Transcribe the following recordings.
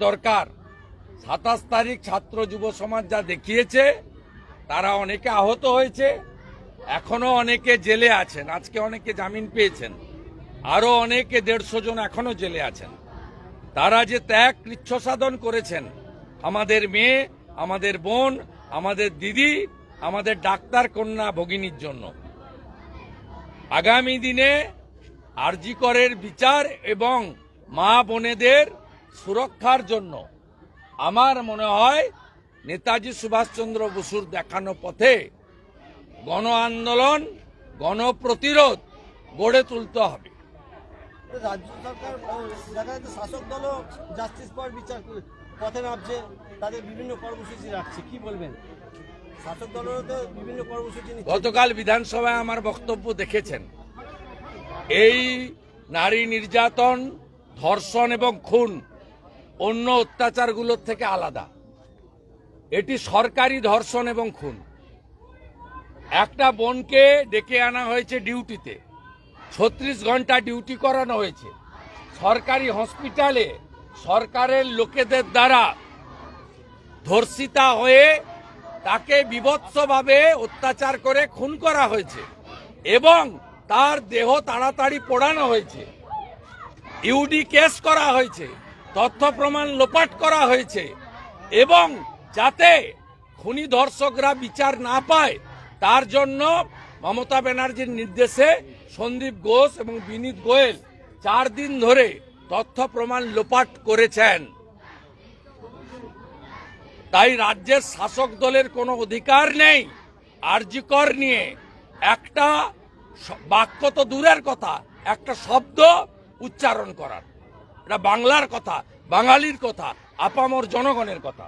দরকার। 27 তারিখ ছাত্র যুব সমাজ যা দেখিয়েছে, তারা অনেকে আহত হয়েছে, এখনো অনেকে জেলে আছেন, আজকে অনেকে জামিন পেয়েছেন, আরো অনেকে 150 জন এখনো জেলে আছেন। তারা যে ত্যাগ কৃচ্ছ সাধন করেছেন, আমাদের মেয়ে, আমাদের বোন, আমাদের দিদি, আমাদের ডাক্তার কন্যা ভগিনীর জন্য, আগামী দিনে আরজি করের বিচার এবং মা বোনেদের সুরক্ষার জন্য আমার মনে হয় নেতাজি সুভাষচন্দ্র বসুর দেখানো পথে গণ আন্দোলন, গণপ্রতিরোধ গড়ে তুলতে হবে। রাজ্য সরকার দেখা যাচ্ছে শাসক দলও জাস্টিস ফর বিচার পথে নামছে, তাদের বিভিন্ন কর্মসূচি রাখছে, কি বলবেন? শাসক দলেরও তো বিভিন্ন কর্মসূচি নিচ্ছে। গতকাল বিধানসভায় আমার বক্তব্য দেখেছেন, এই নারী নির্যাতন, ধর্ষণ এবং খুন অন্য অত্যাচারগুলোর থেকে আলাদা। এটি সরকারি ধর্ষণ এবং খুন। একটা বোনকে ডেকে আনা হয়েছে ডিউটিতে, 36 ঘন্টা ডিউটি করানো হয়েছে সরকারি হসপিটালে, সরকারের লোকেদের দ্বারা ধর্ষিতা হয়ে তাকে বীভৎসভাবে অত্যাচার করে খুন করা হয়েছে এবং তার দেহ তাড়াতাড়ি পোড়ানো হয়েছে, ইউডি কেস করা হয়েছে, তথ্য প্রমাণ লোপাট করা হয়েছে এবং যাতে খুনি ধর্ষকরা বিচার না পায় তার জন্য মমতা ব্যানার্জির নির্দেশে সন্দীপ ঘোষ এবং বিনীত গোয়েল 4 দিন ধরে তথ্য প্রমাণ লোপাট করেছেন। তাই রাজ্যের শাসক দলের কোনো অধিকার নেই আরজি কর নিয়ে একটা বাক্য তো দূরের কথা, একটা শব্দ উচ্চারণ করার। এটা বাংলার কথা, বাঙালির কথা, আপামর জনগণের কথা।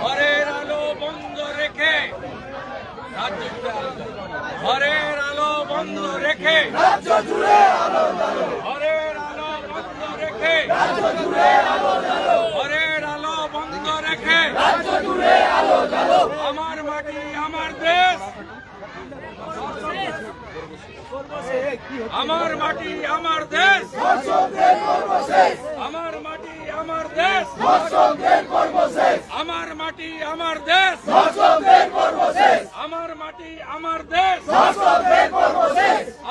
ঘরের আলো বন্ধ রেখে, ঘরের আলো বন্ধ রেখে, ঘরের আলো বন্ধ রেখে, ঘরের আলো বন্ধ রেখে, আমার মাটি আমার দেশ, আমার মাটি আমার দেশ, আমার মাটি আমার দেশ, আমার মাটি আমার দেশ, আমার মাটি আমার দেশ,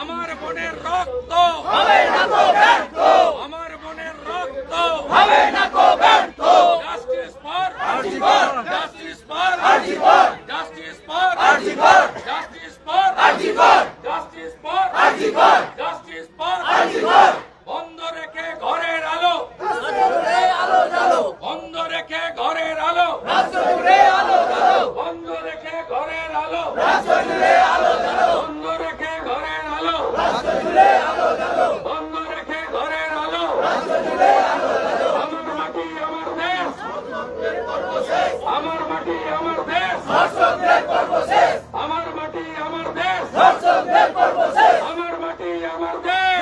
আমার বোনের রক্ত হবে না তো ব্যর্থ, আমার বোনের রক্ত হবে না তো ব্যর্থ। জাস্টিস ফর আরজি কর, জাস্টিস ফর আরজি কর, জাস্টিস ফর আরজি কর, জাস্টিস ফর আরজি কর, জাস্টিস ফর আরজি কর, জাস্টিস ফর আরজি কর। বন্ধ রেখে ঘরের আলো, আলো জ্বালো, বন্ধ রেখে ঘরের আলো, আলো জ্বালো, বন্ধ রেখে ঘরের আলো, আলো জ্বালো, বন্ধ রেখে ঘরের আলো, আলো জ্বালো, বন্ধ রেখে ঘরের আলো, আলো জ্বালো। আমার মাটি আমার দেশ, আমার মাটি আমার দেশ, আমার মাটি আমার দেশ, আমার মাটি আমার দেশ,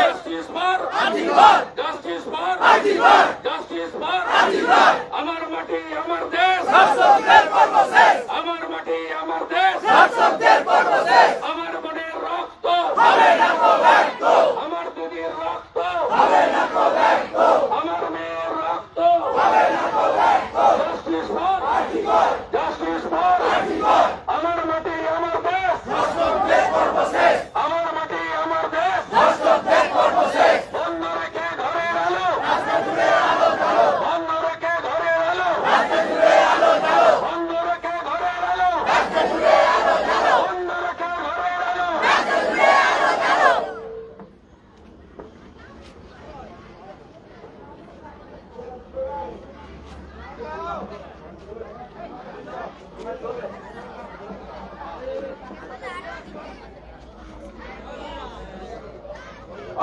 জাস্টিস ফর আরজি কর, জাস্টিস ফর আরজি কর, জাস্টিস ফর আরজি কর। আমার মাটি আমার দেশ, আমার মাটি আমার দেশ, আমার বোনের রক্ত হবে না তো ব্যর্থ, আমার দিদির রক্ত হবে না তো ব্যর্থ, আমার মেয়ের রক্ত হবে না তো ব্যর্থ। জাস্টিস ফর আরজি কর, জাস্টিস ফর আরজি কর। আমার মাটি আমার দেশ, আমার মাটি আমার দেশ, বন্ধ রেখে ঘরের আলো, বন্ধ রেখে ঘরের আলো, বন্ধ রেখে ঘরের আলো, বন্ধ রেখে ঘরের আলো।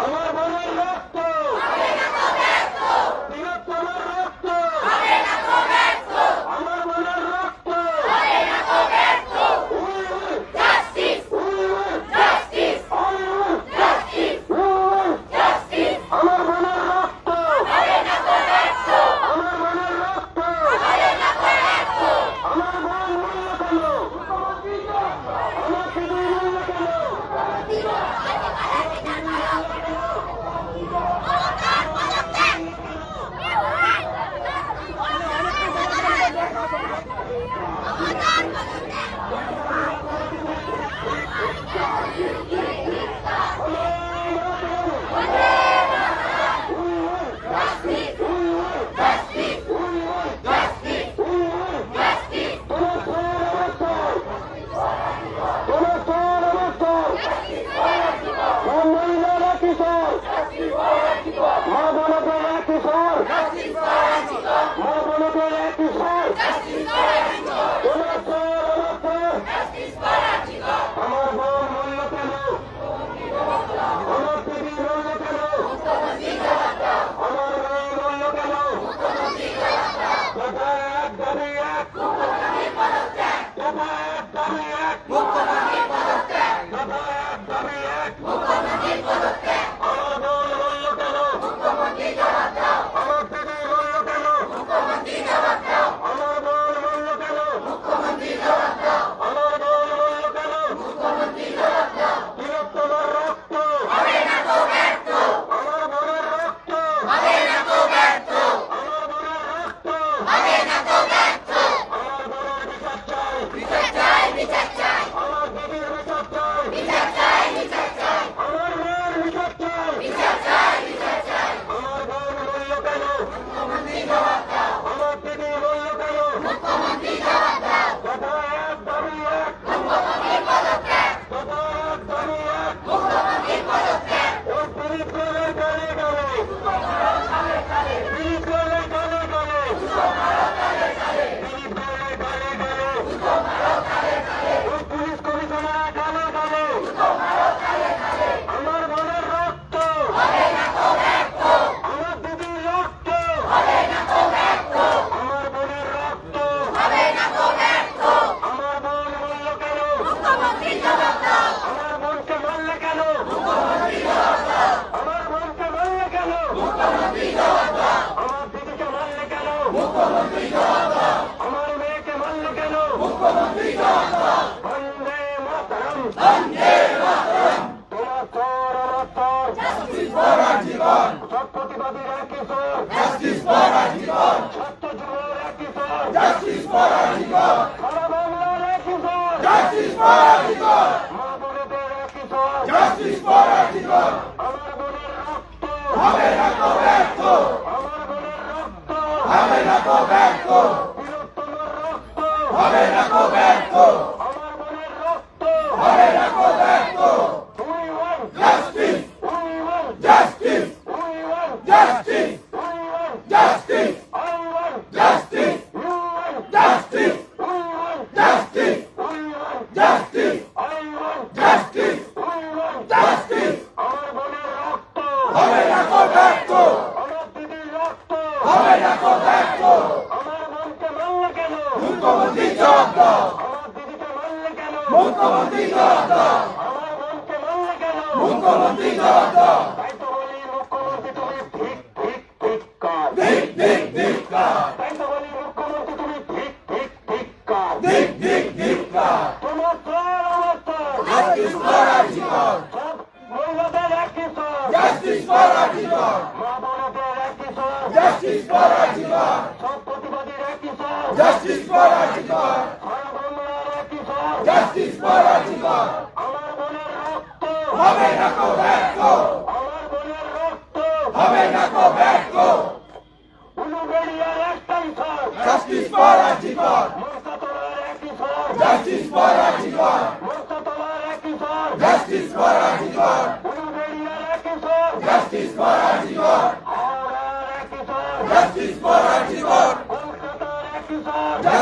আমার বোনের রক্ত, বৃহত্তমের রক্ত,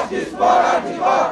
Justice for Antifa!